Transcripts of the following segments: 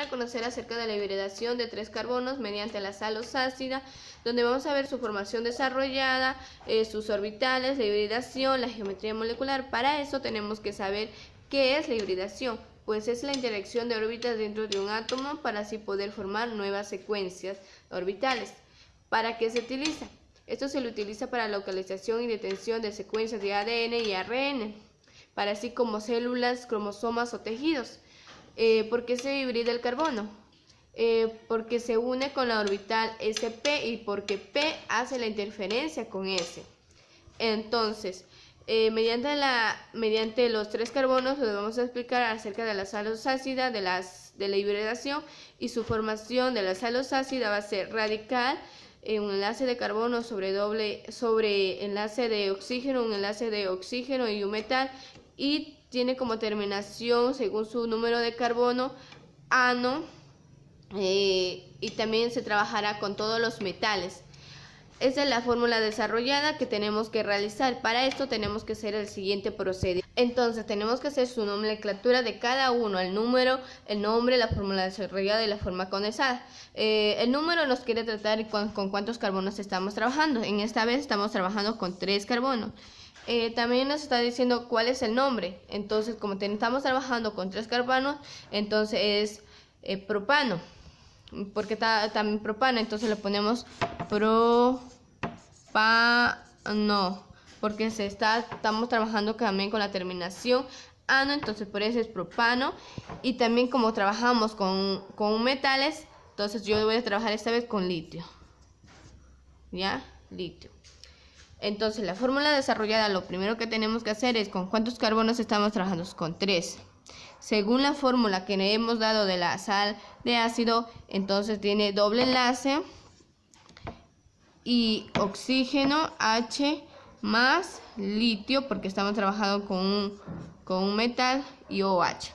a conocer acerca de la hibridación de 3 carbonos mediante la sal ácida, donde vamos a ver su formación desarrollada, sus orbitales, la hibridación, la geometría molecular. Para eso tenemos que saber qué es la hibridación, pues es la interacción de órbitas dentro de un átomo para así poder formar nuevas secuencias orbitales. ¿Para qué se utiliza? Esto se lo utiliza para la localización y detención de secuencias de ADN y ARN, para así como células, cromosomas o tejidos. ¿Por qué se hibrida el carbono? Porque se une con la orbital sp y porque P hace la interferencia con S. Entonces, mediante los 3 carbonos les vamos a explicar acerca de la sal ácida, de la hibridación, y su formación de la sal ácida va a ser radical, un enlace de carbono sobre enlace de oxígeno, un enlace de oxígeno y un metal, y tiene como terminación, según su número de carbono, ano, y también se trabajará con todos los metales. Esa es la fórmula desarrollada que tenemos que realizar. Para esto tenemos que hacer el siguiente procedimiento. Entonces tenemos que hacer su nomenclatura de cada uno, el número, el nombre, la fórmula desarrollada y la forma condensada. El número nos quiere tratar con cuántos carbonos estamos trabajando. En esta vez estamos trabajando con 3 carbonos. También nos está diciendo cuál es el nombre. Entonces, como estamos trabajando con 3 carbonos, entonces es propano. Porque está también propano, entonces le ponemos propano, porque estamos trabajando también con la terminación ano, entonces por eso es propano. Y también como trabajamos con metales, entonces yo voy a trabajar esta vez con litio. ¿Ya? Litio. Entonces la fórmula desarrollada, lo primero que tenemos que hacer es con cuántos carbonos estamos trabajando, con 3. Según la fórmula que le hemos dado de la sal de ácido, entonces tiene doble enlace y oxígeno H más litio, porque estamos trabajando con un metal, y OH.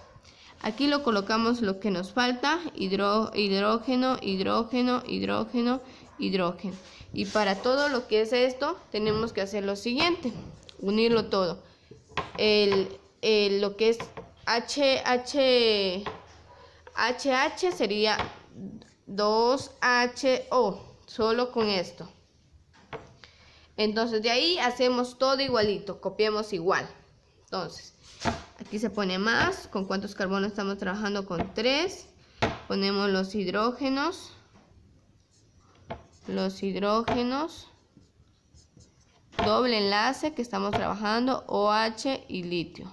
Aquí lo colocamos lo que nos falta, hidrógeno, hidrógeno, hidrógeno, hidrógeno. Y para todo lo que es esto, tenemos que hacer lo siguiente, unirlo todo. Lo que es HH sería 2HO, solo con esto. Entonces de ahí hacemos todo igualito, copiamos igual. Entonces, aquí se pone más, con cuántos carbonos estamos trabajando, con 3. Ponemos los hidrógenos, doble enlace que estamos trabajando, OH y litio.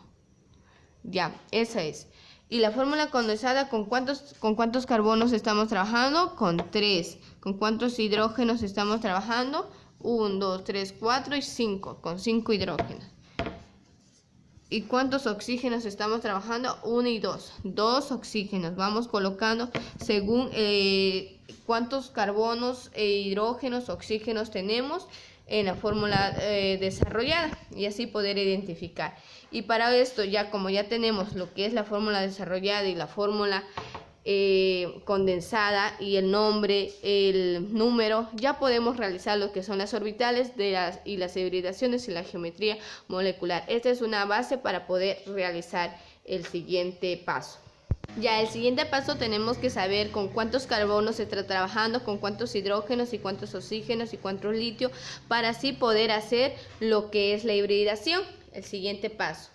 Ya, esa es. Y la fórmula condensada, ¿con cuántos carbonos estamos trabajando? Con 3. ¿Con cuántos hidrógenos estamos trabajando? 1, 2, 3, 4 y 5. Con 5 hidrógenos. ¿Y cuántos oxígenos estamos trabajando? 1 y 2. 2 oxígenos. Vamos colocando según cuántos carbonos, hidrógenos, oxígenos tenemos en la fórmula desarrollada, y así poder identificar. Y para esto, ya como ya tenemos lo que es la fórmula desarrollada y la fórmula condensada y el nombre, el número, ya podemos realizar lo que son las orbitales y las hibridaciones y la geometría molecular. Esta es una base para poder realizar el siguiente paso. Ya el siguiente paso tenemos que saber con cuántos carbonos se está trabajando, con cuántos hidrógenos y cuántos oxígenos y cuántos litio, para así poder hacer lo que es la hibridación, el siguiente paso.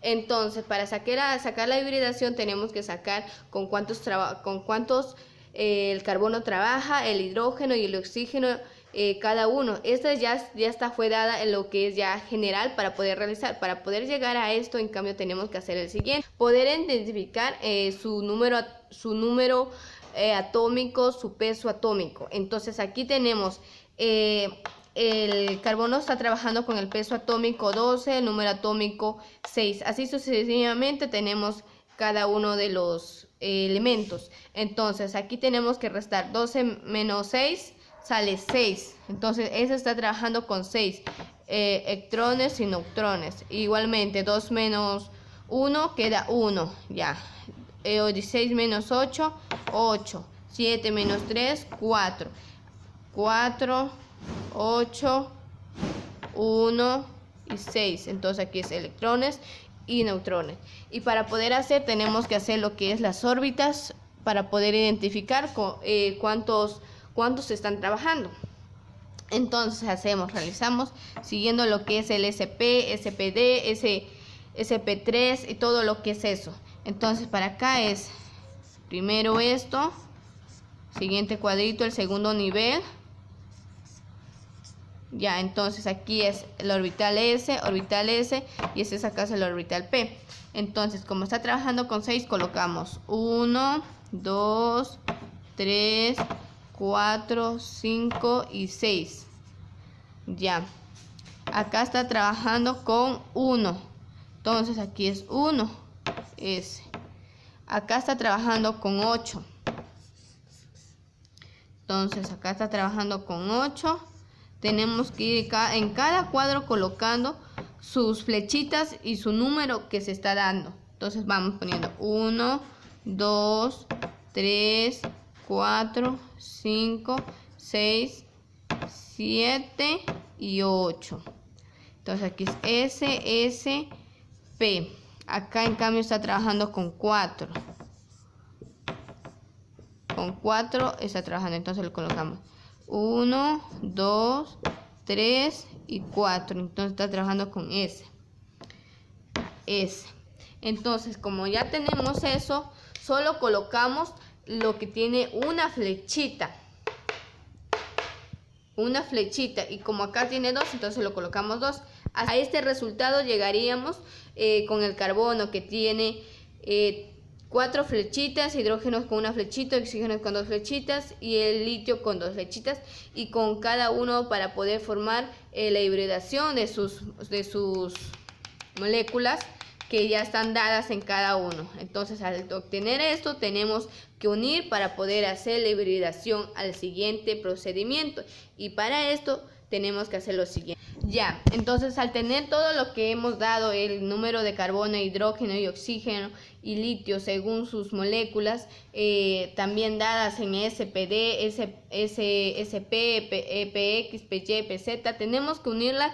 Entonces, para sacar la hibridación tenemos que sacar con cuántos el carbono trabaja, el hidrógeno y el oxígeno, cada uno. Esta ya fue dada en lo que es ya general para poder realizar. Para poder llegar a esto, en cambio, tenemos que hacer el siguiente: poder identificar su número atómico, su peso atómico. Entonces aquí tenemos el carbono está trabajando con el peso atómico 12, el número atómico 6. Así sucesivamente tenemos cada uno de los elementos. Entonces aquí tenemos que restar 12 menos 6, sale 6. Entonces ese está trabajando con 6 electrones y neutrones. Igualmente 2 menos 1 queda 1. Ya. 16 menos 8, 8. 7 menos 3, 4. 4, 8, 1 y 6. Entonces aquí es electrones y neutrones. Y para poder hacer tenemos que hacer lo que es las órbitas para poder identificar cuántos están trabajando. Entonces realizamos siguiendo lo que es el SP, SPD, SP3 y todo lo que es eso. Entonces para acá es primero esto, siguiente cuadrito, el segundo nivel. Ya, entonces aquí es el orbital S, y ese es acá es el orbital P. Entonces, como está trabajando con 6, colocamos 1, 2, 3, 4, 5 y 6. Ya. Acá está trabajando con 1. Entonces aquí es 1. S. Acá está trabajando con 8. Entonces acá está trabajando con 8. Tenemos que ir en cada cuadro colocando sus flechitas y su número que se está dando. Entonces vamos poniendo 1, 2, 3, 4, 5, 6, 7 y 8. Entonces aquí es S, S, P. Acá en cambio está trabajando con 4. Con 4 está trabajando, entonces lo colocamos 1, 2, 3 y 4. Entonces está trabajando con S. S. Entonces, como ya tenemos eso, solo colocamos lo que tiene una flechita. Una flechita. Y como acá tiene 2, entonces lo colocamos 2. A este resultado llegaríamos con el carbono, que tiene 4 flechitas, hidrógenos con una flechita, oxígenos con 2 flechitas y el litio con 2 flechitas, y con cada uno para poder formar la hibridación de sus moléculas que ya están dadas en cada uno. Entonces, al obtener esto, tenemos que unir para poder hacer la hibridación al siguiente procedimiento, y para esto tenemos que hacer lo siguiente. Ya, entonces al tener todo lo que hemos dado, el número de carbono, hidrógeno y oxígeno y litio según sus moléculas, también dadas en SPD, SP, PX, PY, PZ, tenemos que unirlas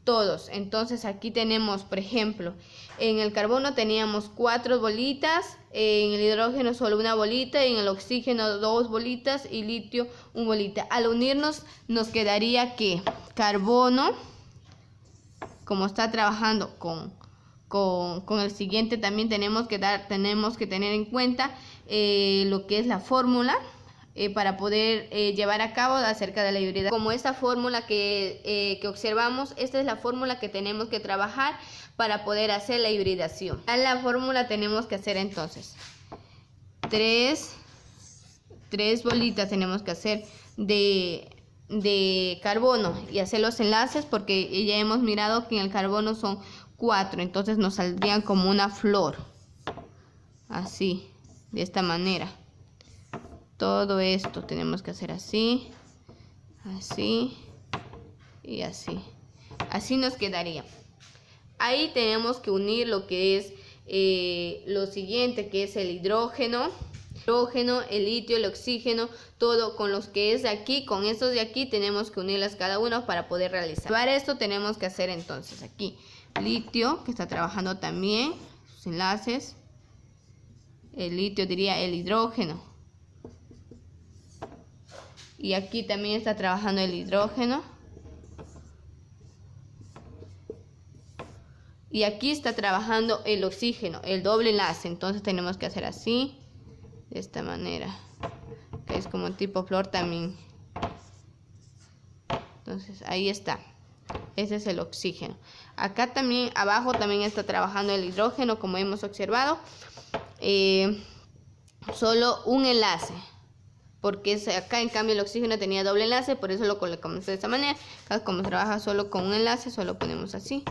todos. Entonces aquí tenemos, por ejemplo, en el carbono teníamos 4 bolitas, en el hidrógeno solo una bolita, y en el oxígeno 2 bolitas y litio 1 bolita. Al unirnos nos quedaría que carbono, como está trabajando con el siguiente, también tenemos que tener en cuenta lo que es la fórmula para poder llevar a cabo acerca de la hibridación. Como esta fórmula que observamos, esta es la fórmula que tenemos que trabajar para poder hacer la hibridación. A la fórmula tenemos que hacer entonces 3 bolitas tenemos que hacer de carbono y hacer los enlaces, porque ya hemos mirado que en el carbono son 4, entonces nos saldrían como una flor, así, de esta manera. Todo esto tenemos que hacer así, así y así. Así nos quedaría. Ahí tenemos que unir lo que es lo siguiente, que es el hidrógeno, el litio, el oxígeno, todo con los que es de aquí, con estos de aquí tenemos que unirlas cada uno para poder realizar. Para esto tenemos que hacer entonces aquí litio, que está trabajando también sus enlaces. El litio diría el hidrógeno. Y aquí también está trabajando el hidrógeno. Y aquí está trabajando el oxígeno, el doble enlace. Entonces tenemos que hacer así, de esta manera, que es como tipo flor también. Entonces ahí está. Ese es el oxígeno. Acá también, abajo también está trabajando el hidrógeno, como hemos observado. Solo un enlace, porque acá en cambio el oxígeno tenía doble enlace, por eso lo colocamos de esta manera. Acá como trabaja solo con un enlace, solo ponemos así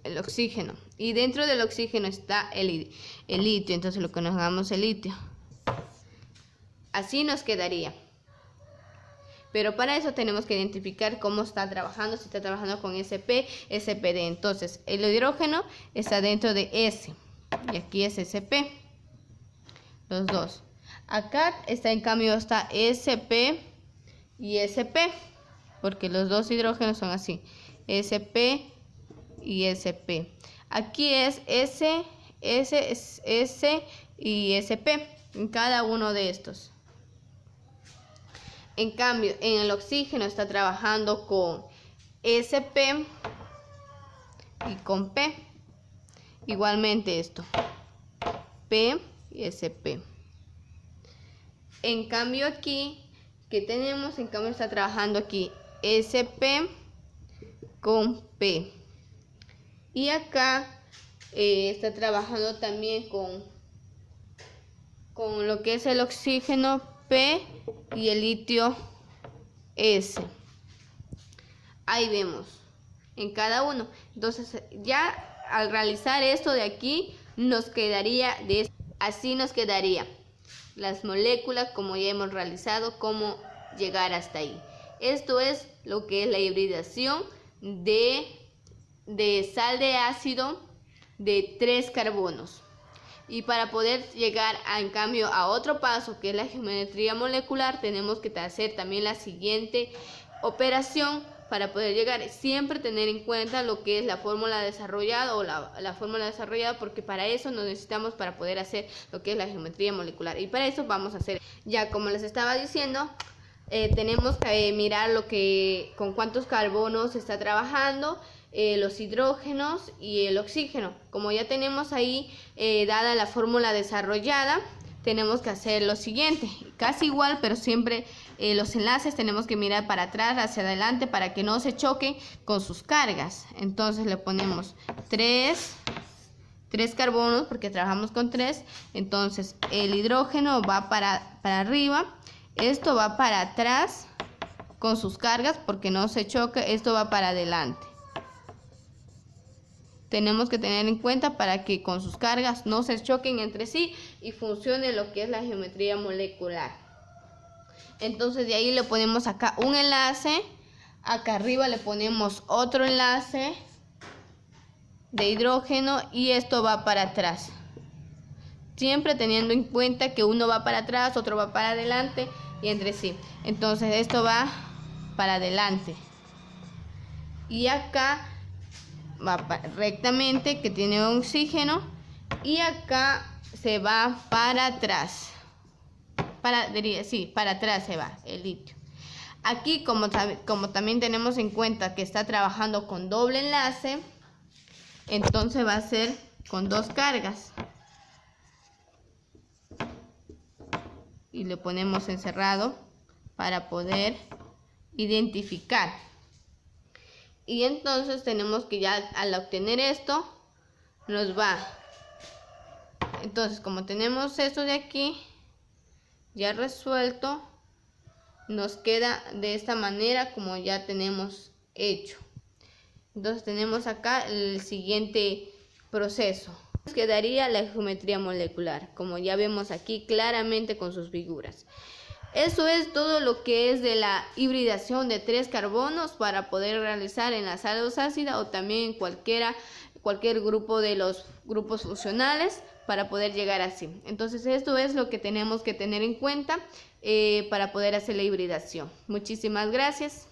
el oxígeno, y dentro del oxígeno está el litio, entonces lo que nos hagamos el litio, así nos quedaría. Pero para eso tenemos que identificar cómo está trabajando, si está trabajando con SP, SPD. Entonces el hidrógeno está dentro de S y aquí es SP, los dos. Acá está, en cambio, está SP y SP, porque los dos hidrógenos son así, SP y SP. Aquí es S y SP en cada uno de estos. En cambio, en el oxígeno está trabajando con SP y con P. Igualmente esto, P y SP. En cambio aquí, ¿qué tenemos? En cambio está trabajando aquí SP con P. Y acá está trabajando también con lo que es el oxígeno P y el litio S. Ahí vemos en cada uno. Entonces ya al realizar esto de aquí nos quedaría así nos quedaría las moléculas como ya hemos realizado, cómo llegar hasta ahí. Esto es lo que es la hibridación de sal de ácido de 3 carbonos. Y para poder llegar en cambio a otro paso, que es la geometría molecular, tenemos que hacer también la siguiente operación para poder llegar. Siempre tener en cuenta lo que es la fórmula desarrollada o la fórmula desarrollada, porque para eso nos necesitamos para poder hacer lo que es la geometría molecular. Y para eso vamos a hacer, ya como les estaba diciendo, tenemos que mirar con cuántos carbonos se está trabajando, los hidrógenos y el oxígeno. Como ya tenemos ahí dada la fórmula desarrollada, tenemos que hacer lo siguiente, casi igual, pero siempre los enlaces tenemos que mirar para atrás, hacia adelante, para que no se choquen con sus cargas. Entonces le ponemos 3 carbonos, porque trabajamos con 3, entonces el hidrógeno va para arriba, esto va para atrás con sus cargas, porque no se choque, esto va para adelante. Tenemos que tener en cuenta para que con sus cargas no se choquen entre sí y funcione lo que es la geometría molecular. Entonces de ahí le ponemos acá un enlace, acá arriba le ponemos otro enlace de hidrógeno y esto va para atrás. Siempre teniendo en cuenta que uno va para atrás, otro va para adelante y entre sí. Entonces esto va para adelante. Y acá va rectamente, que tiene oxígeno, y acá se va para atrás, para atrás se va el litio. Aquí como también tenemos en cuenta que está trabajando con doble enlace, entonces va a ser con 2 cargas y le ponemos encerrado para poder identificar. Y entonces tenemos que ya al obtener esto nos va. Entonces como tenemos esto de aquí ya resuelto, nos queda de esta manera como ya tenemos hecho. Entonces tenemos acá el siguiente proceso. Nos quedaría la geometría molecular, como ya vemos aquí claramente con sus figuras. Eso es todo lo que es de la hibridación de 3 carbonos para poder realizar en la sal ácida o también en cualquier grupo de los grupos funcionales para poder llegar así. Entonces esto es lo que tenemos que tener en cuenta para poder hacer la hibridación. Muchísimas gracias.